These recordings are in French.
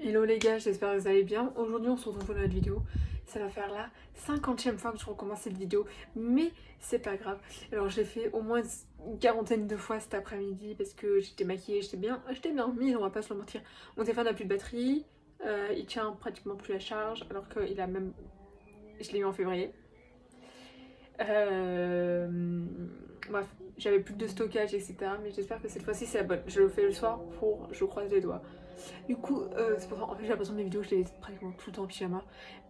Hello les gars, j'espère que vous allez bien. Aujourd'hui on se retrouve pour notre vidéo. Ça va faire la 50e fois que je recommence cette vidéo, mais c'est pas grave. Alors je l'ai fait au moins une quarantaine de fois cet après-midi parce que j'étais maquillée, j'étais bien mise, on va pas se le mentir. Mon téléphone n'a plus de batterie, il tient pratiquement plus la charge alors qu'il a même... Je l'ai eu en février. Bref, j'avais plus de stockage etc. Mais j'espère que cette fois-ci c'est la bonne. Je le fais le soir pour... Je croise les doigts. Du coup, c'est pour ça, en fait j'ai l'impression que mes vidéos je les fais pratiquement tout le temps en pyjama.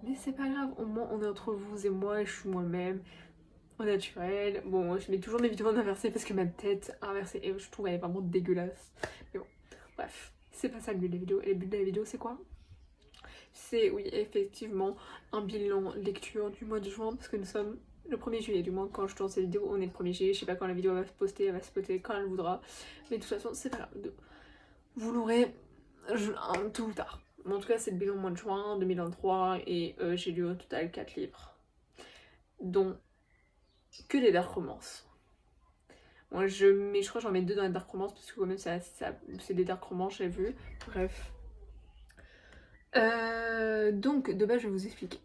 Mais c'est pas grave, au moins on est entre vous et moi, je suis moi-même, au naturel. Bon, je mets toujours mes vidéos en inversé parce que ma tête inversée, et je trouve elle est vraiment dégueulasse. Mais bon, bref, c'est pas ça le but de la vidéo. Et le but de la vidéo c'est quoi? C'est, oui, effectivement, un bilan lecture du mois de juin parce que nous sommes le 1er juillet, du moins quand je tourne cette vidéo, on est le 1er juillet. Je sais pas quand la vidéo va se poster, elle va se poster quand elle voudra. Mais de toute façon, c'est pas grave. Vous l'aurez un tout tard. Mais en tout cas, c'est le bilan mois de juin 2023 et j'ai lu au total 4 livres, dont que des dark romance. Moi, je crois que j'en mets 2 dans les dark romance parce que quand même, c'est des dark romance, j'ai vu. Bref. Donc, de base, je vais vous expliquer.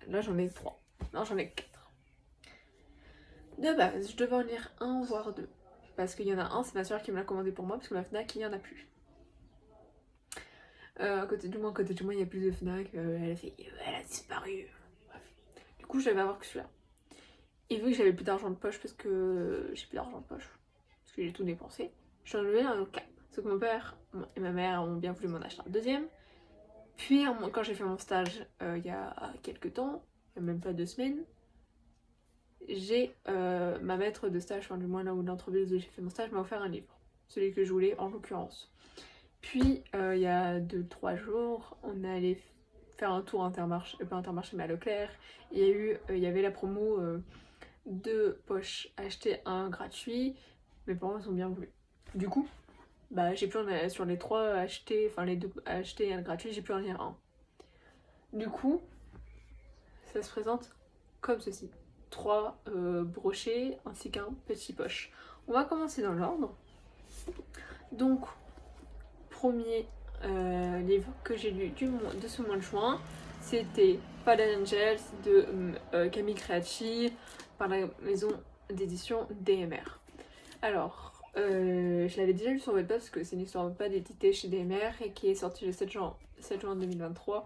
Là, j'en ai 3. Non, j'en ai 4. De base, je devais en lire un, voire 2. Parce qu'il y en a un, c'est ma soeur qui me l'a commandé pour moi, parce que ma Fnac, il n'y en a plus. À côté de moi, il y a plus de Fnac, elle a disparu. Bref. Du coup, je devais avoir que celui-là. Et vu que j'avais plus d'argent de poche, parce que j'ai plus d'argent de poche, parce que j'ai tout dépensé, j'en ai un autre cas. Sauf que mon père et ma mère ont bien voulu m'en acheter un deuxième. Puis, quand j'ai fait mon stage il y a quelques temps, il n'y a même pas 2 semaines, j'ai ma maître de stage, enfin du moins là où l'entreprise où j'ai fait mon stage, m'a offert un livre. Celui que je voulais en l'occurrence. Puis il y a 2-3 jours, on est allé faire un tour Intermarché, pas Intermarché mais à Leclerc. Il y avait la promo 2 poches achetées un gratuit. Mes parents ils ont bien voulu. Du coup, bah j'ai pu en aller sur les 3 achetés, enfin les 2 achetés et un gratuit, j'ai pu en lire un. Du coup, ça se présente comme ceci. 3 brochets ainsi qu'un petit poche. On va commencer dans l'ordre. Donc, premier livre que j'ai lu de ce mois de juin, c'était Fallen Angels de Camille Creacci par la maison d'édition DMR. Alors, je l'avais déjà lu sur Wattpad parce que c'est une histoire de Wattpad éditée chez DMR et qui est sortie le 7 juin 2023.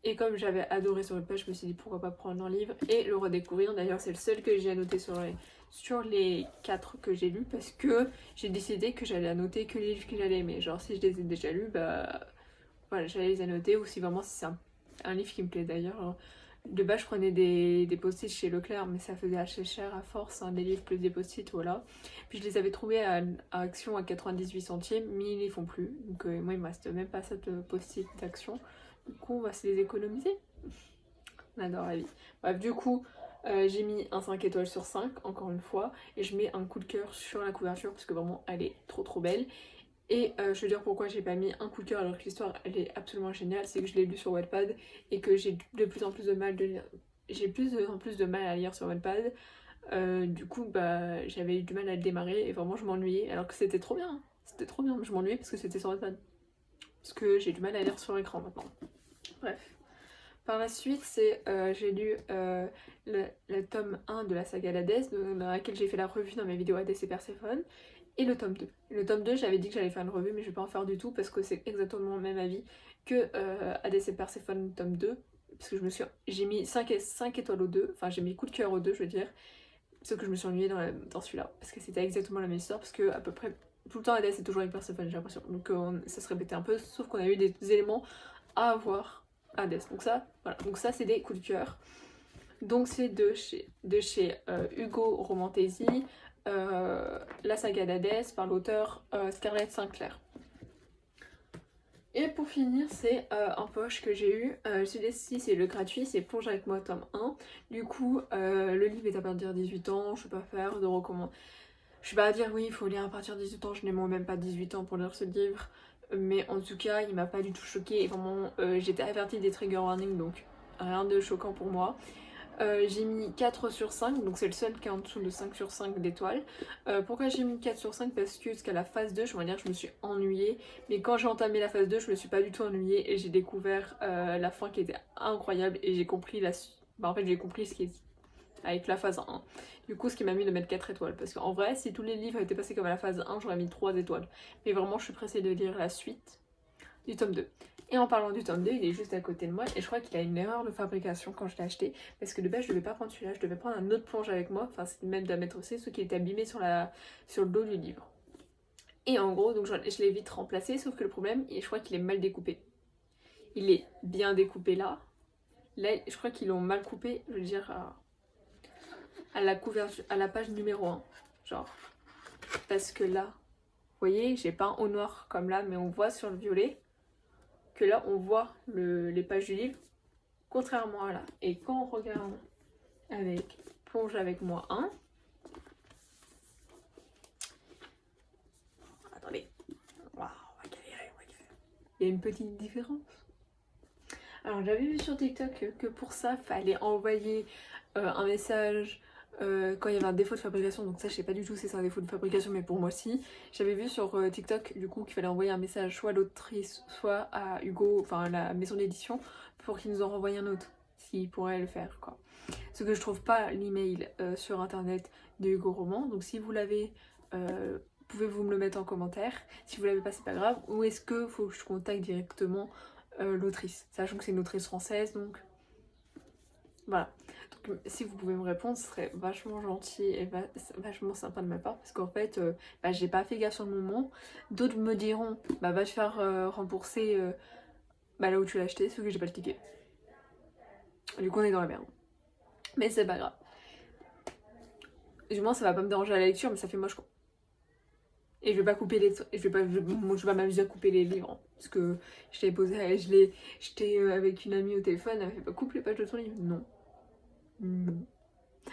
Et comme j'avais adoré sur Wattpad, je me suis dit pourquoi pas prendre un livre et le redécouvrir. D'ailleurs, c'est le seul que j'ai annoté sur les 4 que j'ai lus parce que j'ai décidé que j'allais annoter que les livres que j'allais aimer. Genre, si je les ai déjà lus, bah voilà, j'allais les annoter, ou si vraiment c'est un livre qui me plaît d'ailleurs. De base, je prenais des post-it chez Leclerc, mais ça faisait assez cher à force, hein, des livres plus des post-it, voilà. Puis je les avais trouvés à Action à 98 centimes, mais ils les font plus. Donc moi, il me reste même pas cette post-it d'Action. Du coup, on va se les économiser. On adore la vie. Bref, du coup, j'ai mis un 5 étoiles sur 5, encore une fois, et je mets un coup de cœur sur la couverture, parce que vraiment, elle est trop bien. Et je veux dire pourquoi j'ai pas mis un coup de cœur alors que l'histoire elle est absolument géniale, c'est que je l'ai lu sur Wattpad et que j'ai de plus en plus de mal de mal à lire sur Wattpad. Du coup bah j'avais eu du mal à le démarrer et vraiment je m'ennuyais alors que c'était trop bien. C'était trop bien, je m'ennuyais parce que c'était sur Wattpad. Parce que j'ai du mal à lire sur l'écran maintenant. Bref. Par la suite, j'ai lu le tome 1 de la saga Hades, dans laquelle j'ai fait la revue dans mes vidéos Hades et Perséphone, et le tome 2. Le tome 2, j'avais dit que j'allais faire une revue, mais je vais pas en faire du tout parce que c'est exactement le même avis que Hades et Perséphone tome 2. Parce que j'ai mis 5 étoiles aux deux, enfin j'ai mis coup de cœur aux deux, je veux dire. Sauf que je me suis ennuyée dans celui-là, parce que c'était exactement la même histoire, parce que à peu près tout le temps Hades c'est toujours avec Perséphone, j'ai l'impression. Donc ça se répétait un peu, sauf qu'on a eu des éléments à avoir Hades. Donc ça, voilà. Donc ça c'est des coups de cœur. Donc c'est de chez Hugo Romantesi, la saga d'Hadès par l'auteur Scarlett Sinclair. Et pour finir, c'est un poche que j'ai eu. Celui-ci, c'est le gratuit, c'est Plonge avec moi, tome 1. Du coup, le livre est à partir de 18 ans, je ne vais pas faire de recommandation. Je vais pas dire oui, il faut lire à partir de 18 ans, je n'ai moi-même pas 18 ans pour lire ce livre. Mais en tout cas, il m'a pas du tout choqué. Et vraiment, j'étais avertie des trigger warnings, donc rien de choquant pour moi. J'ai mis 4 sur 5, donc c'est le seul qui est en dessous de 5 sur 5 d'étoiles. Pourquoi j'ai mis 4 sur 5? Parce que jusqu'à la phase 2, je vais dire que je me suis ennuyée. Mais quand j'ai entamé la phase 2, je me suis pas du tout ennuyée et j'ai découvert la fin qui était incroyable et j'ai compris en fait j'ai compris ce qui est avec la phase 1. Du coup, ce qui m'a mis de mettre 4 étoiles. Parce qu'en vrai, si tous les livres étaient passés comme à la phase 1, j'aurais mis 3 étoiles. Mais vraiment, je suis pressée de lire la suite du tome 2. Et en parlant du tome 2, il est juste à côté de moi et je crois qu'il a une erreur de fabrication quand je l'ai acheté. Parce que de base, je devais pas prendre celui-là, je devais prendre un autre plonge avec moi. Enfin, c'est même d'un mettre aussi, ce qui était abîmé sur le dos du livre. Et en gros, donc je l'ai vite remplacé, sauf que le problème, je crois qu'il est mal découpé. Il est bien découpé là. Là, je crois qu'ils l'ont mal coupé, je veux dire, à la couverture, à la page numéro 1. Genre, parce que là, vous voyez, j'ai peint au noir comme là, mais on voit sur le violet que là, on voit les pages du livre, contrairement à là. Et quand on regarde avec plonge avec moi 1, attendez, waouh, on va galérer. Il y a une petite différence. Alors j'avais vu sur TikTok que pour ça, fallait envoyer un message quand il y avait un défaut de fabrication. Donc ça, je sais pas du tout si c'est un défaut de fabrication, mais pour moi si. J'avais vu sur TikTok du coup qu'il fallait envoyer un message soit à l'autrice, soit à Hugo, enfin à la maison d'édition, pour qu'ils nous en renvoient un autre, s'ils pourraient le faire quoi. Ce que je trouve pas l'email sur internet de Hugo Roman. Donc si vous l'avez, pouvez-vous me le mettre en commentaire. Si vous l'avez pas, c'est pas grave. Ou est-ce que faut que je contacte directement l'autrice, sachant que c'est une autrice française, donc voilà. Donc si vous pouvez me répondre, ce serait vachement gentil et vachement sympa de ma part, parce qu'en fait, j'ai pas fait gaffe sur le moment. D'autres me diront, va te faire rembourser là où tu l'as acheté, sauf que j'ai pas le ticket. Du coup, on est dans la merde. Mais c'est pas grave. Du moins, ça va pas me déranger à la lecture, mais ça fait moche quoi. Et je vais pas couper les... Je vais pas m'amuser à couper les livres. Hein, parce que je t'avais posé... J'étais avec une amie au téléphone, elle m'a fait pas coupe les pages de ton livre. Non. Non.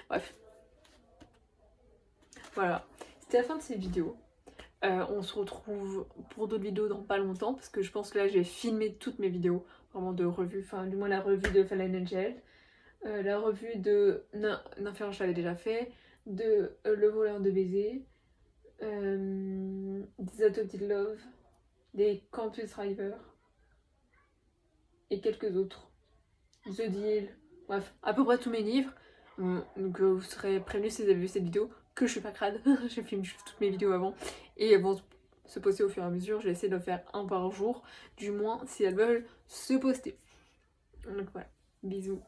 Bref. Voilà. C'était la fin de cette vidéo. On se retrouve pour d'autres vidéos dans pas longtemps. Parce que je pense que là, j'ai filmé toutes mes vidéos. Vraiment de revue. Enfin, du moins la revue de Fallen Angel. La revue de... Nymphéor, je l'avais déjà fait. De Le voleur de baisers. Des Adopted Love, des Campus Driver et quelques autres. The Deal, bref, à peu près tous mes livres. Donc vous serez prévenus si vous avez vu cette vidéo que je suis pas crade, je filme toutes mes vidéos avant et elles vont se poster au fur et à mesure. Je vais essayer de faire un par jour, du moins si elles veulent se poster. Donc voilà, bisous.